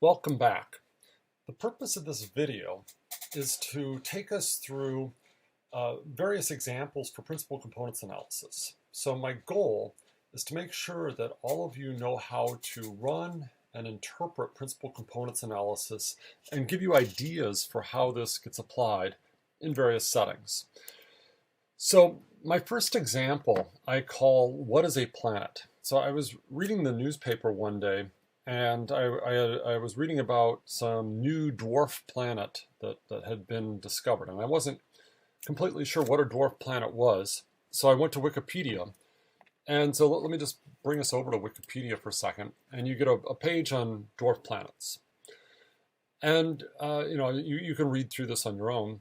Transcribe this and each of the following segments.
Welcome back. The purpose of this video is to take us through various examples for principal components analysis. So my goal is to make sure that all of you know how to run and interpret principal components analysis and give you ideas for how this gets applied in various settings. So my first example I call, what is a planet? So I was reading the newspaper one day, and I was reading about some new dwarf planet that had been discovered, and I wasn't completely sure what a dwarf planet was. So I went to Wikipedia, and so let me just bring us over to Wikipedia for a second, and you get a page on dwarf planets. And you can read through this on your own.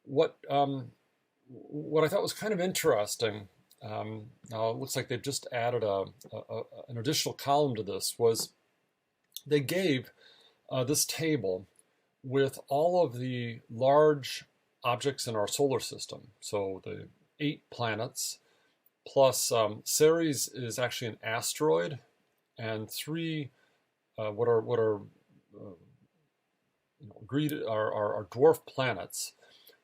What I thought was kind of interesting, now it looks like they've just added an additional column to this, was they gave this table with all of the large objects in our solar system. So the 8 planets, plus Ceres is actually an asteroid, and 3 what are agreed are dwarf planets.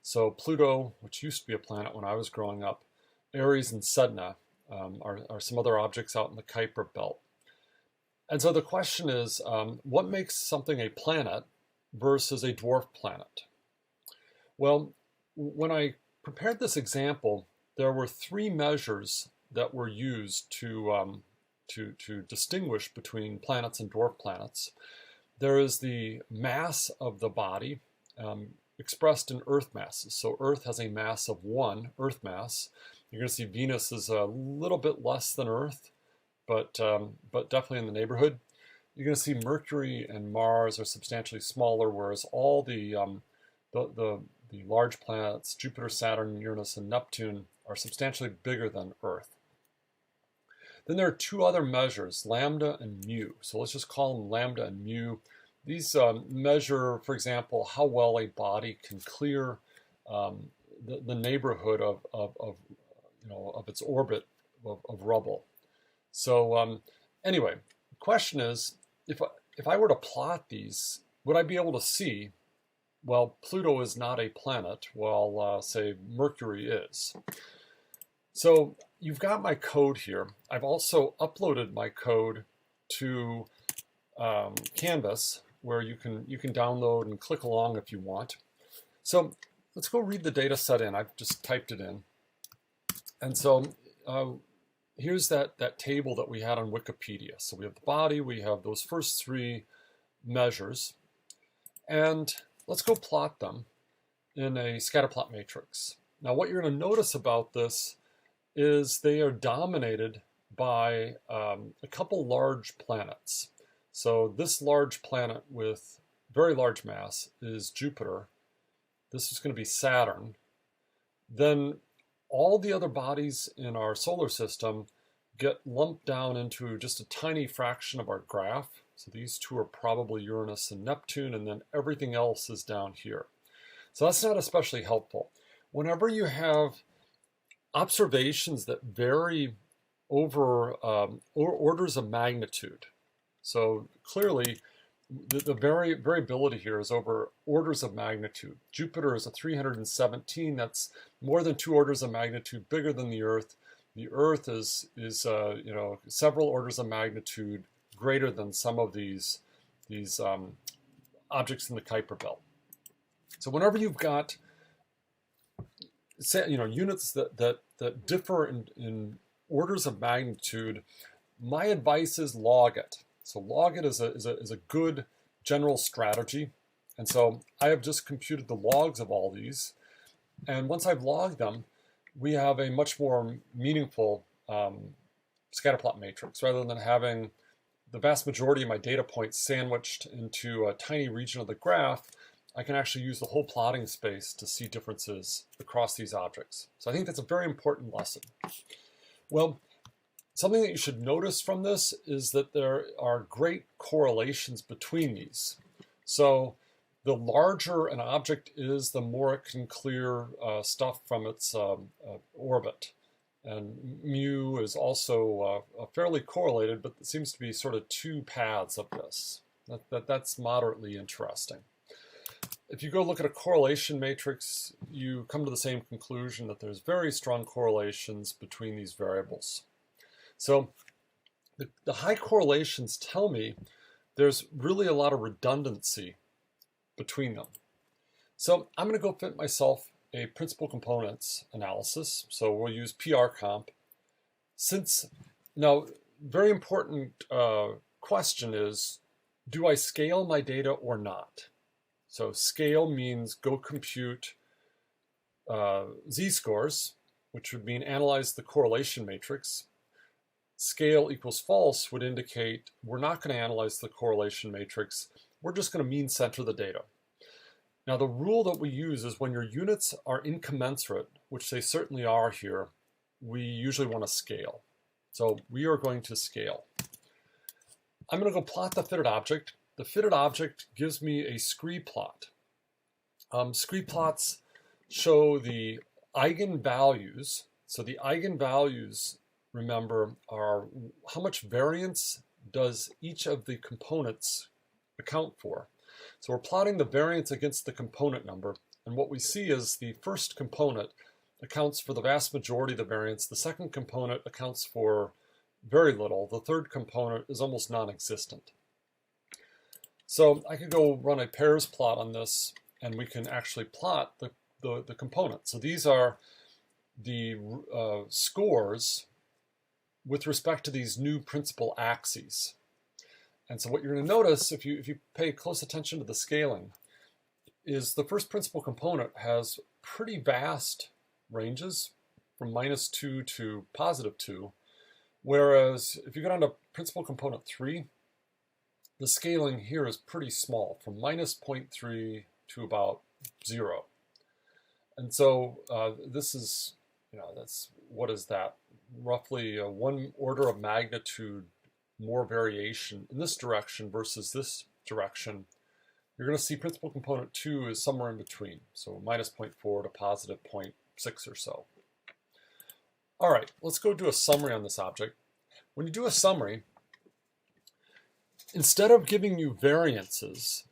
So Pluto, which used to be a planet when I was growing up, Ares and Sedna are some other objects out in the Kuiper belt. And so the question is, what makes something a planet versus a dwarf planet? Well, when I prepared this example, there were 3 measures that were used to distinguish between planets and dwarf planets. There is the mass of the body, expressed in Earth masses. So Earth has a mass of 1 Earth mass. You're going to see Venus is a little bit less than Earth, but definitely in the neighborhood. You're going to see Mercury and Mars are substantially smaller, whereas all the large planets, Jupiter, Saturn, Uranus, and Neptune, are substantially bigger than Earth. Then there are 2 other measures, lambda and mu. So let's just call them lambda and mu. These measure, for example, how well a body can clear the neighborhood of its orbit of rubble. So anyway, the question is, if I were to plot these, would I be able to see, well, Pluto is not a planet, while say Mercury is. So you've got my code here. I've also uploaded my code to Canvas, where you can download and click along if you want. So let's go read the data set in. I've just typed it in. And so here's that table that we had on Wikipedia. So we have the body, we have those first 3 measures, and let's go plot them in a scatterplot matrix. Now what you're going to notice about this is they are dominated by a couple large planets. So this large planet with very large mass is Jupiter. This is going to be Saturn. Then all the other bodies in our solar system get lumped down into just a tiny fraction of our graph. So these 2 are probably Uranus and Neptune, and then everything else is down here. So that's not especially helpful. Whenever you have observations that vary over orders of magnitude, so clearly the variability here is over orders of magnitude. Jupiter is a 317. That's more than 2 orders of magnitude bigger than the Earth. The Earth is several orders of magnitude greater than some of these objects in the Kuiper belt. So whenever you've got units that differ in orders of magnitude, my advice is log it. So log it is a good general strategy. And so I have just computed the logs of all these. And once I've logged them, we have a much more meaningful scatterplot matrix, rather than having the vast majority of my data points sandwiched into a tiny region of the graph. I can actually use the whole plotting space to see differences across these objects. So I think that's a very important lesson. Well, something that you should notice from this is that there are great correlations between these. So the larger an object is, the more it can clear stuff from its orbit. And mu is also fairly correlated, but it seems to be sort of 2 paths of this. That's moderately interesting. If you go look at a correlation matrix, you come to the same conclusion that there's very strong correlations between these variables. So the high correlations tell me there's really a lot of redundancy between them. So I'm going to go fit myself a principal components analysis. So we'll use PRComp. Now, very important question is, do I scale my data or not? So scale means go compute z-scores, which would mean analyze the correlation matrix. Scale equals false would indicate we're not going to analyze the correlation matrix. We're just going to mean center the data. Now, the rule that we use is when your units are incommensurate, which they certainly are here, we usually want to scale. So we are going to scale. I'm going to go plot the fitted object. The fitted object gives me a scree plot. Scree plots show the eigenvalues. So the eigenvalues, remember, are how much variance does each of the components account for. So we're plotting the variance against the component number, and what we see is the first component accounts for the vast majority of the variance. The second component accounts for very little. The third component is almost non-existent. So I could go run a pairs plot on this, and we can actually plot the components. So these are the scores with respect to these new principal axes. And so what you're going to notice, if you pay close attention to the scaling, is the first principal component has pretty vast ranges from -2 to +2, whereas if you go down to principal component 3, the scaling here is pretty small, from -0.3 to about 0. And so this is, what is that? Roughly 1 order of magnitude more variation in this direction versus this direction. You're going to see principal component 2 is somewhere in between, so -0.4 to +0.6 or so. All right, let's go do a summary on this object. When you do a summary, instead of giving you variances,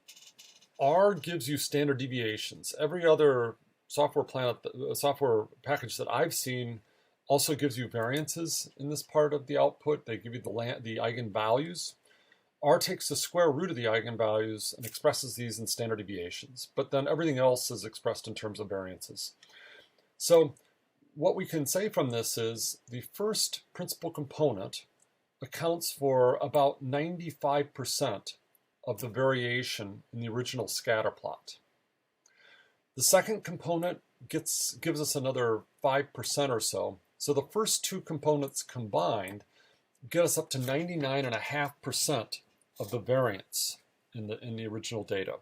R gives you standard deviations. Every other software package that I've seen also gives you variances in this part of the output. They give you the eigenvalues. R takes the square root of the eigenvalues and expresses these in standard deviations, but then everything else is expressed in terms of variances. So what we can say from this is the first principal component accounts for about 95% of the variation in the original scatter plot. The second component gives us another 5% or so. So the first two components combined get us up to 99.5% of the variance in the original data.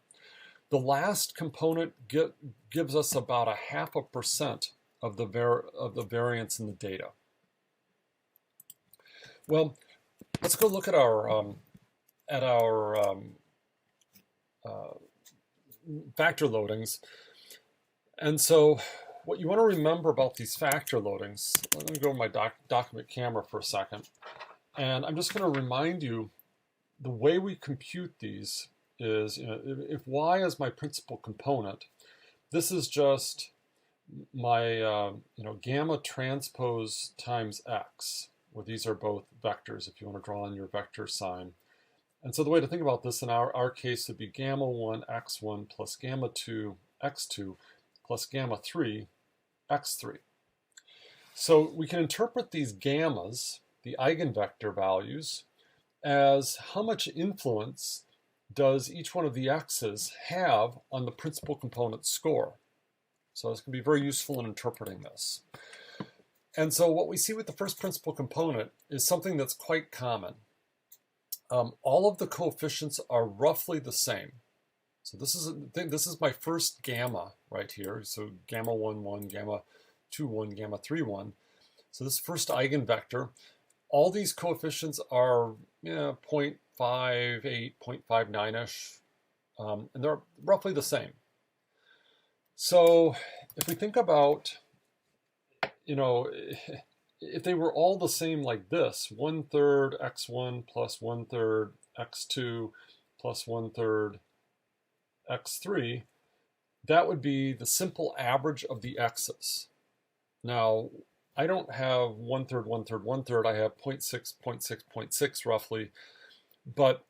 The last component gives us about 0.5% of the variance in the data. Well, let's go look at our factor loadings. And so what you want to remember about these factor loadings, let me go to my document camera for a second, and I'm just going to remind you the way we compute these is, if y is my principal component, this is just my gamma transpose times x, where these are both vectors if you want to draw in your vector sign. And so the way to think about this in our case would be gamma 1 x1 plus gamma 2 x2 plus gamma 3 x3. So we can interpret these gammas, the eigenvector values, as how much influence does each one of the x's have on the principal component score. So this can be very useful in interpreting this. And so what we see with the first principal component is something that's quite common. All of the coefficients are roughly the same. So this is my first gamma right here. So gamma 1, 1, gamma 2, 1, gamma 3, 1. So this first eigenvector, all these coefficients are 0.58, 0.59-ish, and they're roughly the same. So if we think about, if they were all the same like this, 1/3 x1 plus 1/3 x2 plus 1/3 x3, that would be the simple average of the x's. Now, I don't have 1/3, 1/3, 1/3. I have 0.6, 0.6, 0.6 roughly, but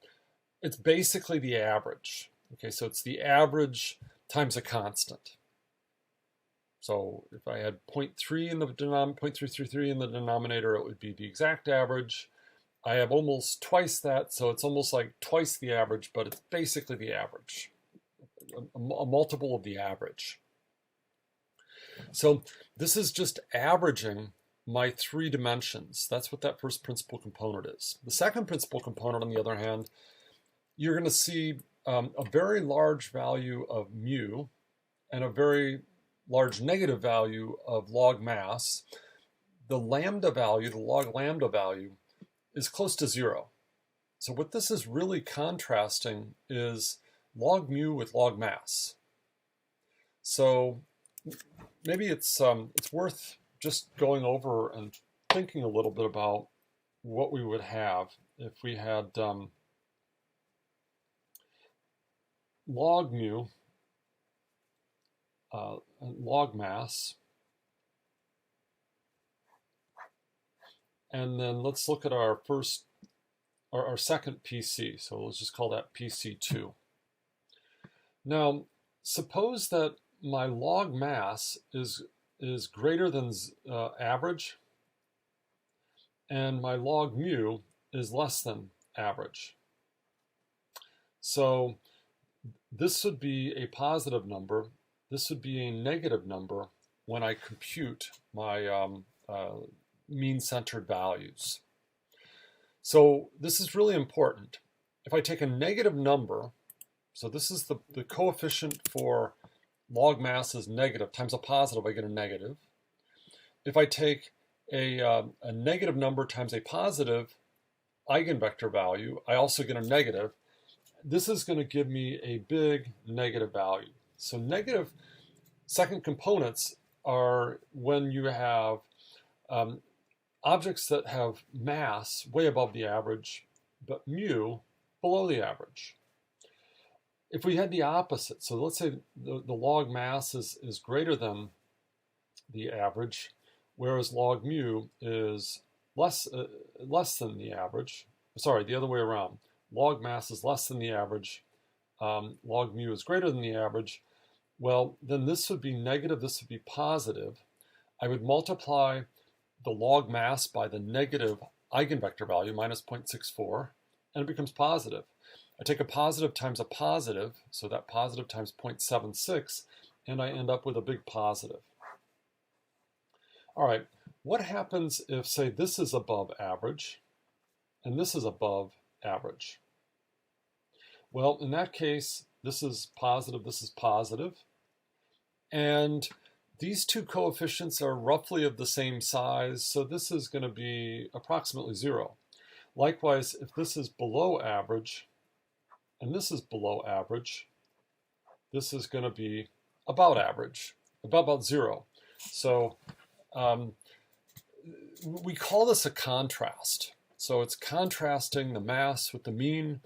it's basically the average. Okay, so it's the average times a constant. So if I had 0.3 in the 0.333 in the denominator, it would be the exact average. I have almost twice that, so it's almost like twice the average, but it's basically the average, a multiple of the average. So this is just averaging my 3 dimensions. That's what that first principal component is. The second principal component, on the other hand, you're going to see a very large value of mu and a very large negative value of log mass. The lambda value, the log lambda value, is close to 0. So what this is really contrasting is log mu with log mass. So maybe it's worth just going over and thinking a little bit about what we would have if we had log mu, log mass, and then let's look at our second PC. So let's just call that PC2. Now, suppose that my log mass is greater than average, and my log mu is less than average. So this would be a positive number. This would be a negative number when I compute my mean-centered values. So this is really important. If I take a negative number, so this is the coefficient for log mass is negative times a positive, I get a negative. If I take a negative number times a positive eigenvector value, I also get a negative. This is going to give me a big negative value. So negative second components are when you have objects that have mass way above the average, but mu below the average. If we had the opposite, so let's say the log mass is greater than the average, whereas log mu is less than the average. Sorry, the other way around. Log mass is less than the average. Log mu is greater than the average. Well, then this would be negative, this would be positive. I would multiply the log mass by the negative eigenvector value, minus 0.64, and it becomes positive. I take a positive times a positive, so that positive times 0.76, and I end up with a big positive. All right, what happens if, say, this is above average, and this is above average? Well, in that case, this is positive, and these two coefficients are roughly of the same size, so this is going to be approximately 0. Likewise, if this is below average, and this is below average, this is going to be about average, about 0. So we call this a contrast. So it's contrasting the mass with the mean.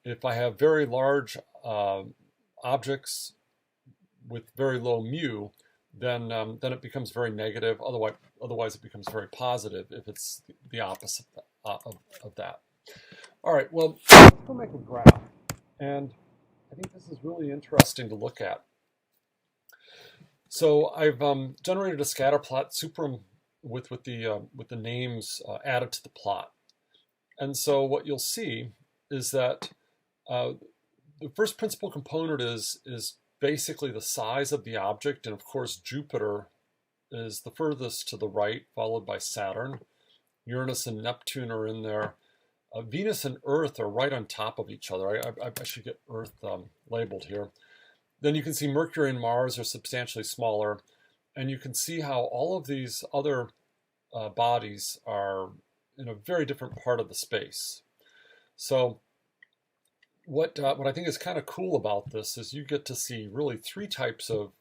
If I have very large objects with very low mu, then it becomes very negative. Otherwise it becomes very positive if it's the opposite of that. All right, well, let's go make a graph. And I think this is really interesting to look at. So I've generated a scatter plot with the names added to the plot. And so what you'll see is that the first principal component is basically the size of the object, and of course Jupiter is the furthest to the right, followed by Saturn. Uranus and Neptune are in there. Venus and Earth are right on top of each other. I should get Earth labeled here. Then you can see Mercury and Mars are substantially smaller, and you can see how all of these other bodies are in a very different part of the space. So what I think is kind of cool about this is you get to see really 3 types of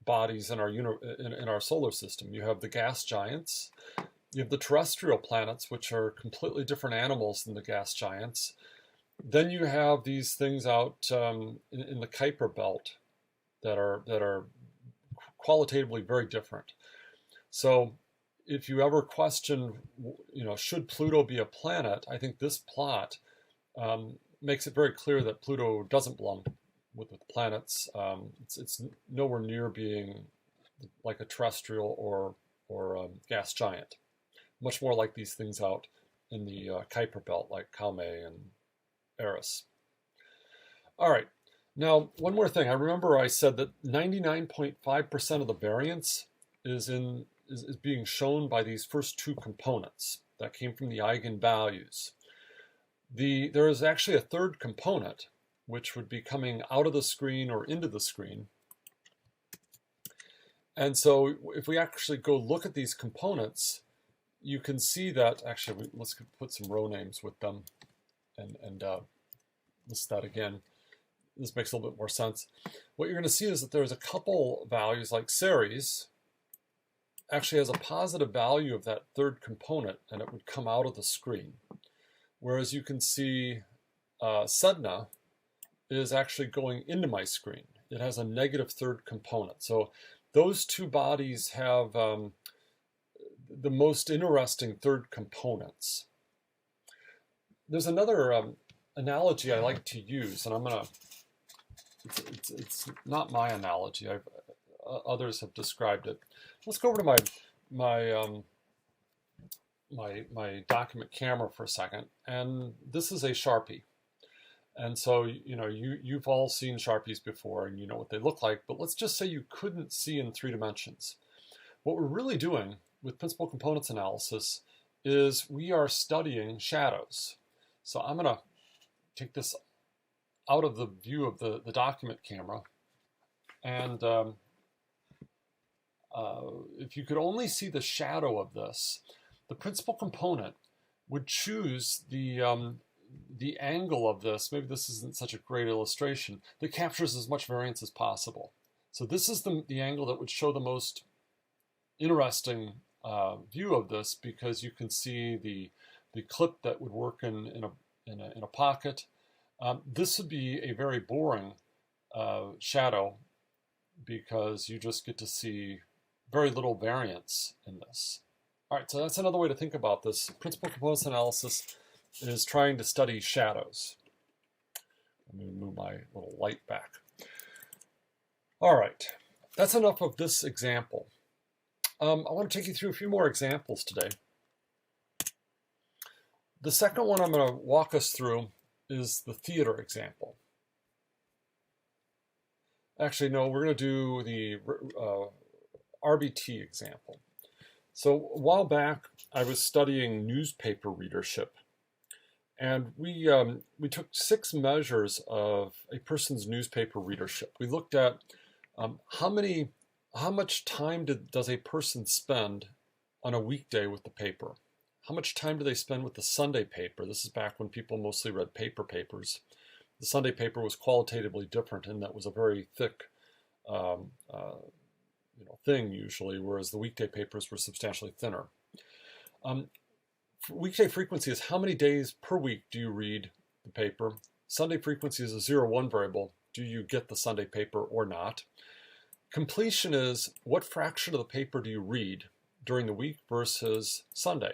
bodies in our solar system. You have the gas giants, you have the terrestrial planets, which are completely different animals than the gas giants, Then you have these things out in the Kuiper belt that are qualitatively very different. So if you ever question, should Pluto be a planet, I think this plot makes it very clear that Pluto doesn't belong with planets. It's nowhere near being like a terrestrial or gas giant. Much more like these things out in the Kuiper belt, like Calme and Eris. All right. Now, one more thing. I remember I said that 99.5% of the variance is being shown by these first two components that came from the eigenvalues. There is actually a third component, which would be coming out of the screen or into the screen. And so if we actually go look at these components, you can see that, actually, let's put some row names with them and list that again. This makes a little bit more sense. What you're going to see is that there's a couple values, like Ceres actually has a positive value of that third component, and it would come out of the screen. Whereas you can see Sedna is actually going into my screen. It has a negative third component. So those two bodies have the most interesting third components. There's another analogy I like to use, and I'm going to, it's not my analogy. Others have described it. Let's go over to my document camera for a second, and this is a Sharpie. And so, you've all seen Sharpies before and you know what they look like, but let's just say you couldn't see in 3 dimensions. What we're really doing with principal components analysis is we are studying shadows. So I'm going to take this out of the view of the document camera, and if you could only see the shadow of this, the principal component would choose the angle of this. Maybe this isn't such a great illustration, that captures as much variance as possible. So this is the angle that would show the most interesting view of this, because you can see the clip that would work in a pocket. This would be a very boring shadow, because you just get to see very little variance in this. All right, so that's another way to think about this. Principal components analysis is trying to study shadows. Let me move my little light back. All right, that's enough of this example. I want to take you through a few more examples today. The second one I'm going to walk us through is the theater example. Actually, no, we're going to do the RBT example. So a while back, I was studying newspaper readership, and we took 6 measures of a person's newspaper readership. We looked at how much time does a person spend on a weekday with the paper? How much time do they spend with the Sunday paper? This is back when people mostly read paper papers. The Sunday paper was qualitatively different, and that was a very thick thing usually, whereas the weekday papers were substantially thinner. Weekday frequency is how many days per week do you read the paper. Sunday frequency is a 0-1 variable. Do you get the Sunday paper or not? Completion is what fraction of the paper do you read during the week versus Sunday.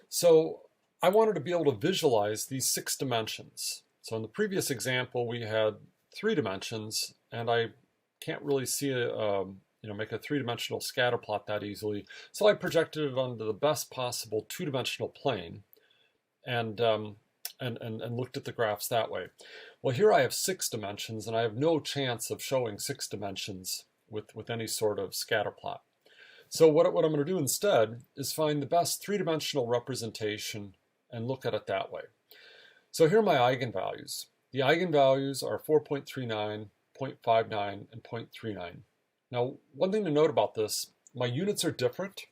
So I wanted to be able to visualize these 6 dimensions. So in the previous example, we had 3 dimensions, and I can't really see make a 3-dimensional scatter plot that easily. So I projected it onto the best possible 2-dimensional plane, and looked at the graphs that way. Well, here I have 6 dimensions, and I have no chance of showing 6 dimensions with any sort of scatter plot. So what I'm going to do instead is find the best 3-dimensional representation and look at it that way. So here are my eigenvalues. The eigenvalues are 4.39, 0.59, and 0.39. Now, one thing to note about this, my units are different.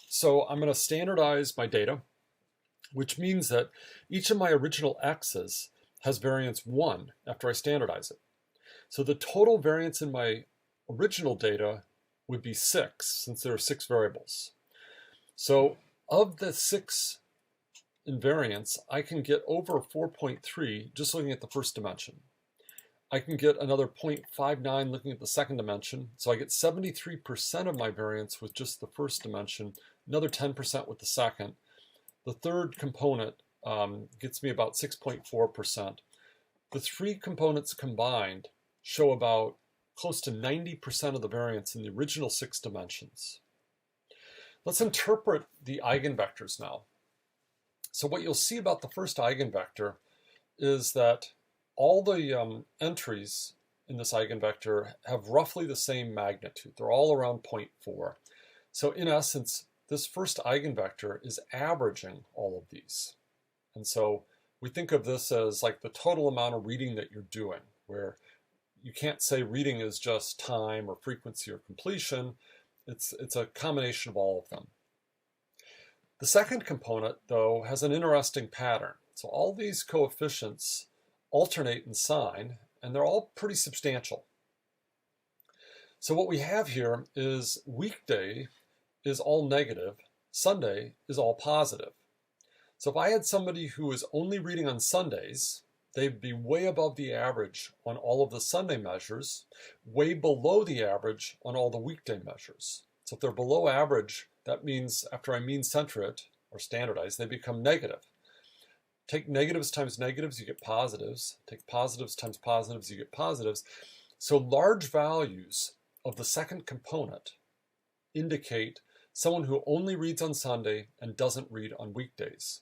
So I'm going to standardize my data, which means that each of my original x's has variance 1 after I standardize it. So the total variance in my original data would be 6, since there are 6 variables. So of the 6 in variance, I can get over 4.3 just looking at the first dimension. I can get another 0.59 looking at the second dimension. So I get 73% of my variance with just the first dimension, another 10% with the second. The third component gets me about 6.4%. The three components combined show about close to 90% of the variance in the original 6 dimensions. Let's interpret the eigenvectors now. So what you'll see about the first eigenvector is that all the entries in this eigenvector have roughly the same magnitude. They're all around 0.4. So in essence, this first eigenvector is averaging all of these. And so we think of this as like the total amount of reading that you're doing, where you can't say reading is just time or frequency or completion. It's a combination of all of them. The second component, though, has an interesting pattern. So all these coefficients alternate in sign, and they're all pretty substantial. So what we have here is weekday is all negative, Sunday is all positive. So if I had somebody who is only reading on Sundays, they'd be way above the average on all of the Sunday measures, way below the average on all the weekday measures. So if they're below average, that means after I mean center it, or standardize, they become negative. Take negatives times negatives, you get positives. Take positives times positives, you get positives. So large values of the second component indicate someone who only reads on Sunday and doesn't read on weekdays.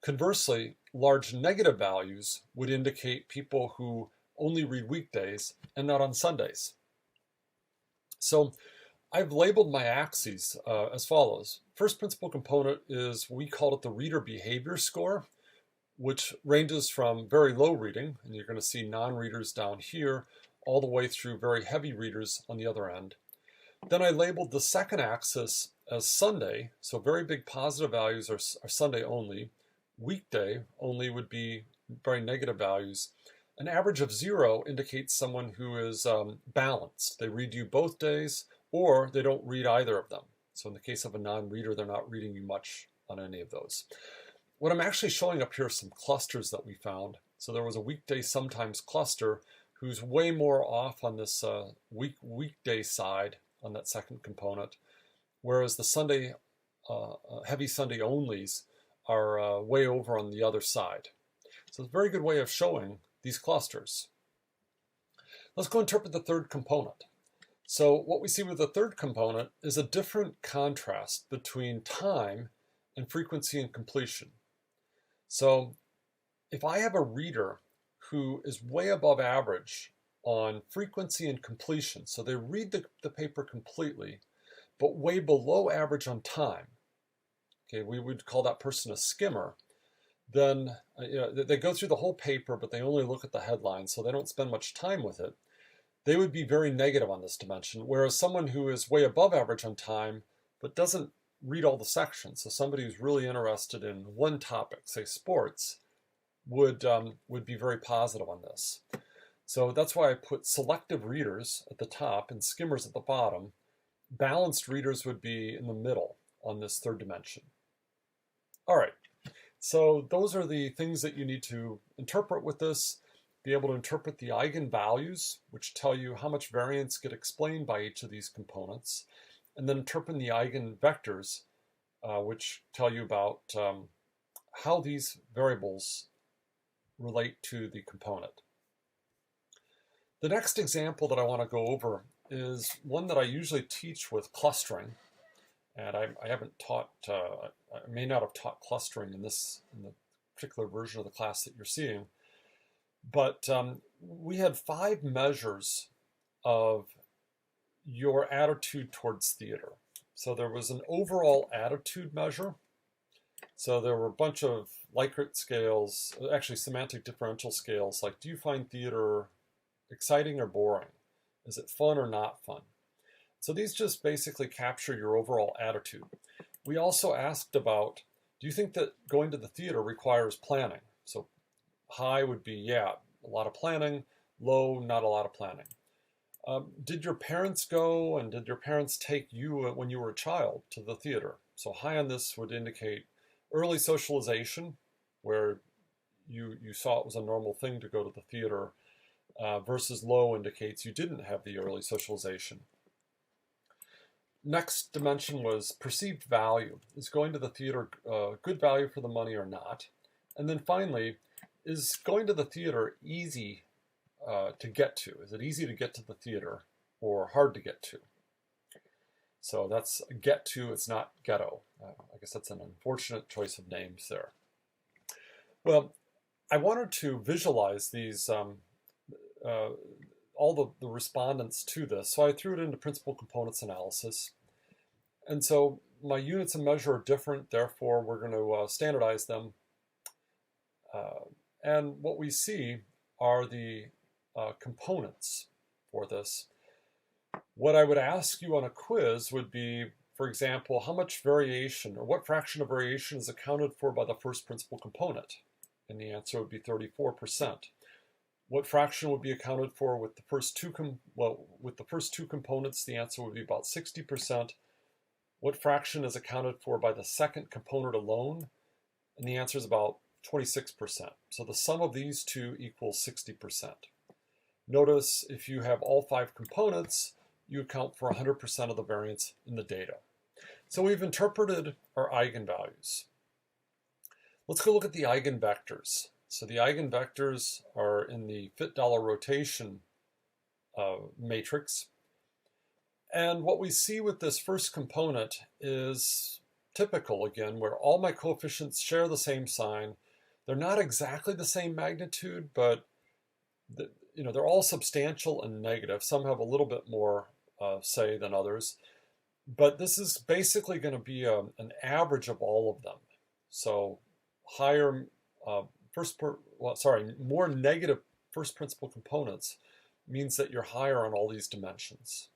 Conversely, large negative values would indicate people who only read weekdays and not on Sundays. So I've labeled my axes as follows. First principal component is, we called it the reader behavior score, which ranges from very low reading, and you're going to see non-readers down here, all the way through very heavy readers on the other end. Then I labeled the second axis as Sunday, so very big positive values are Sunday only. Weekday only would be very negative values. An average of 0 indicates someone who is balanced. They read you both days, or they don't read either of them. So in the case of a non-reader, they're not reading you much on any of those. What I'm actually showing up here are some clusters that we found. So there was a weekday sometimes cluster who's way more off on this weekday side on that second component, whereas the Sunday, heavy Sunday onlys are way over on the other side. So it's a very good way of showing these clusters. Let's go interpret the third component. So what we see with the third component is a different contrast between time and frequency and completion. So if I have a reader who is way above average on frequency and completion, so they read the paper completely, but way below average on time, okay, we would call that person a skimmer, then they go through the whole paper, but they only look at the headlines, so they don't spend much time with it. They would be very negative on this dimension, whereas someone who is way above average on time, but doesn't read all the sections, so somebody who's really interested in one topic, say sports, would be very positive on this. So that's why I put selective readers at the top and skimmers at the bottom. Balanced readers would be in the middle on this third dimension. All right, so those are the things that you need to interpret with this. Be able to interpret the eigenvalues, which tell you how much variance get explained by each of these components, and then interpret the eigenvectors, which tell you about how these variables relate to the component. The next example that I want to go over is one that I usually teach with clustering, and I haven't taught, I may not have taught clustering in the particular version of the class that you're seeing, but we had 5 measures of your attitude towards theater. So there was an overall attitude measure. So there were a bunch of Likert scales, actually semantic differential scales, like do you find theater exciting or boring? Is it fun or not fun? So these just basically capture your overall attitude. We also asked about, do you think that going to the theater requires planning? So high would be, yeah, a lot of planning. Low, not a lot of planning. Did your parents go, and did your parents take you when you were a child to the theater? So high on this would indicate Early socialization, where you saw it was a normal thing to go to the theater, versus low indicates you didn't have the early socialization. Next dimension was perceived value. Is going to the theater good value for the money or not? And then finally, is going to the theater easy to get to? Is it easy to get to the theater or hard to get to? So that's get to, it's not ghetto. I guess that's an unfortunate choice of names there. Well, I wanted to visualize these, all the respondents to this. So I threw it into principal components analysis. And so my units of measure are different, therefore we're going to standardize them. And what we see are the components for this. What I would ask you on a quiz would be, for example, how much variation or what fraction of variation is accounted for by the first principal component? And the answer would be 34%. What fraction would be accounted for with the first two components? The answer would be about 60%. What fraction is accounted for by the second component alone? And the answer is about 26%. So the sum of these two equals 60%. Notice if you have all 5 components, you account for 100% of the variance in the data. So we've interpreted our eigenvalues. Let's go look at the eigenvectors. So the eigenvectors are in the fit dollar rotation matrix. And what we see with this first component is typical again, where all my coefficients share the same sign. They're not exactly the same magnitude, but they're all substantial and negative. Some have a little bit more say than others. But this is basically going to be an average of all of them. So higher more negative first principal components means that you're higher on all these dimensions.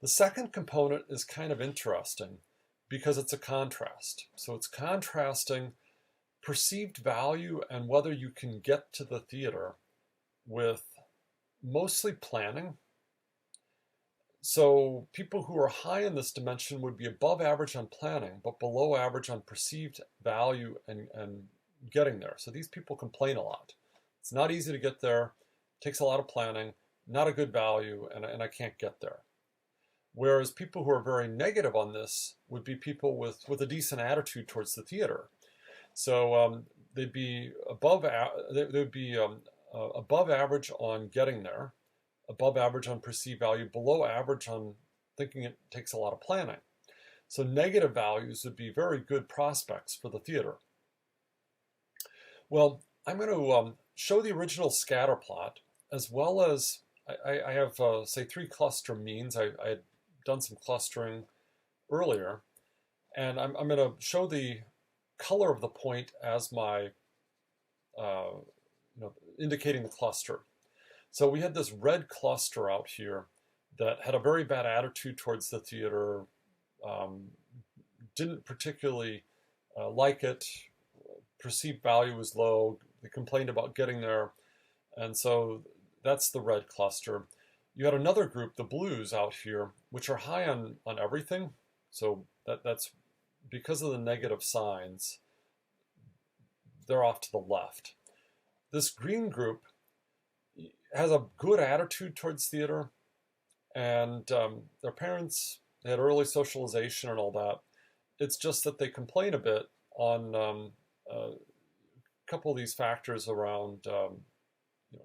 The second component is kind of interesting because it's a contrast. So it's contrasting perceived value and whether you can get to the theater with mostly planning. So people who are high in this dimension would be above average on planning, but below average on perceived value and getting there. So these people complain a lot. It's not easy to get there, takes a lot of planning, not a good value, and I can't get there. Whereas people who are very negative on this would be people with a decent attitude towards the theater. So they'd be above average on getting there, above average on perceived value, below average on thinking it takes a lot of planning. So negative values would be very good prospects for the theater. Well, I'm going to show the original scatter plot, as well as I have, say, 3 cluster means. I had done some clustering earlier, and I'm going to show the color of the point as my, indicating the cluster. So we had this red cluster out here that had a very bad attitude towards the theater, didn't particularly like it, perceived value was low, they complained about getting there, and so that's the red cluster. You had another group, the blues out here, which are high on everything, so that's because of the negative signs, they're off to the left. This green group has a good attitude towards theater, and their parents, they had early socialization and all that. It's just that they complain a bit on a couple of these factors around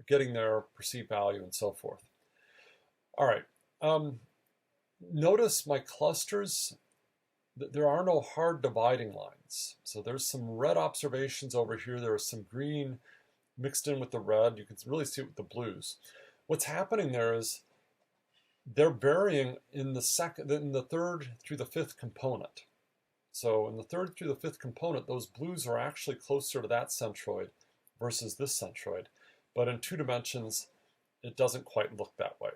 getting their perceived value and so forth. All right, notice my clusters, there are no hard dividing lines. So there's some red observations over here, there's some green mixed in with the red. You can really see it with the blues. What's happening there is they're varying in the third through the 5th component. So in the 3rd through the 5th component, those blues are actually closer to that centroid versus this centroid. But in 2 dimensions, it doesn't quite look that way.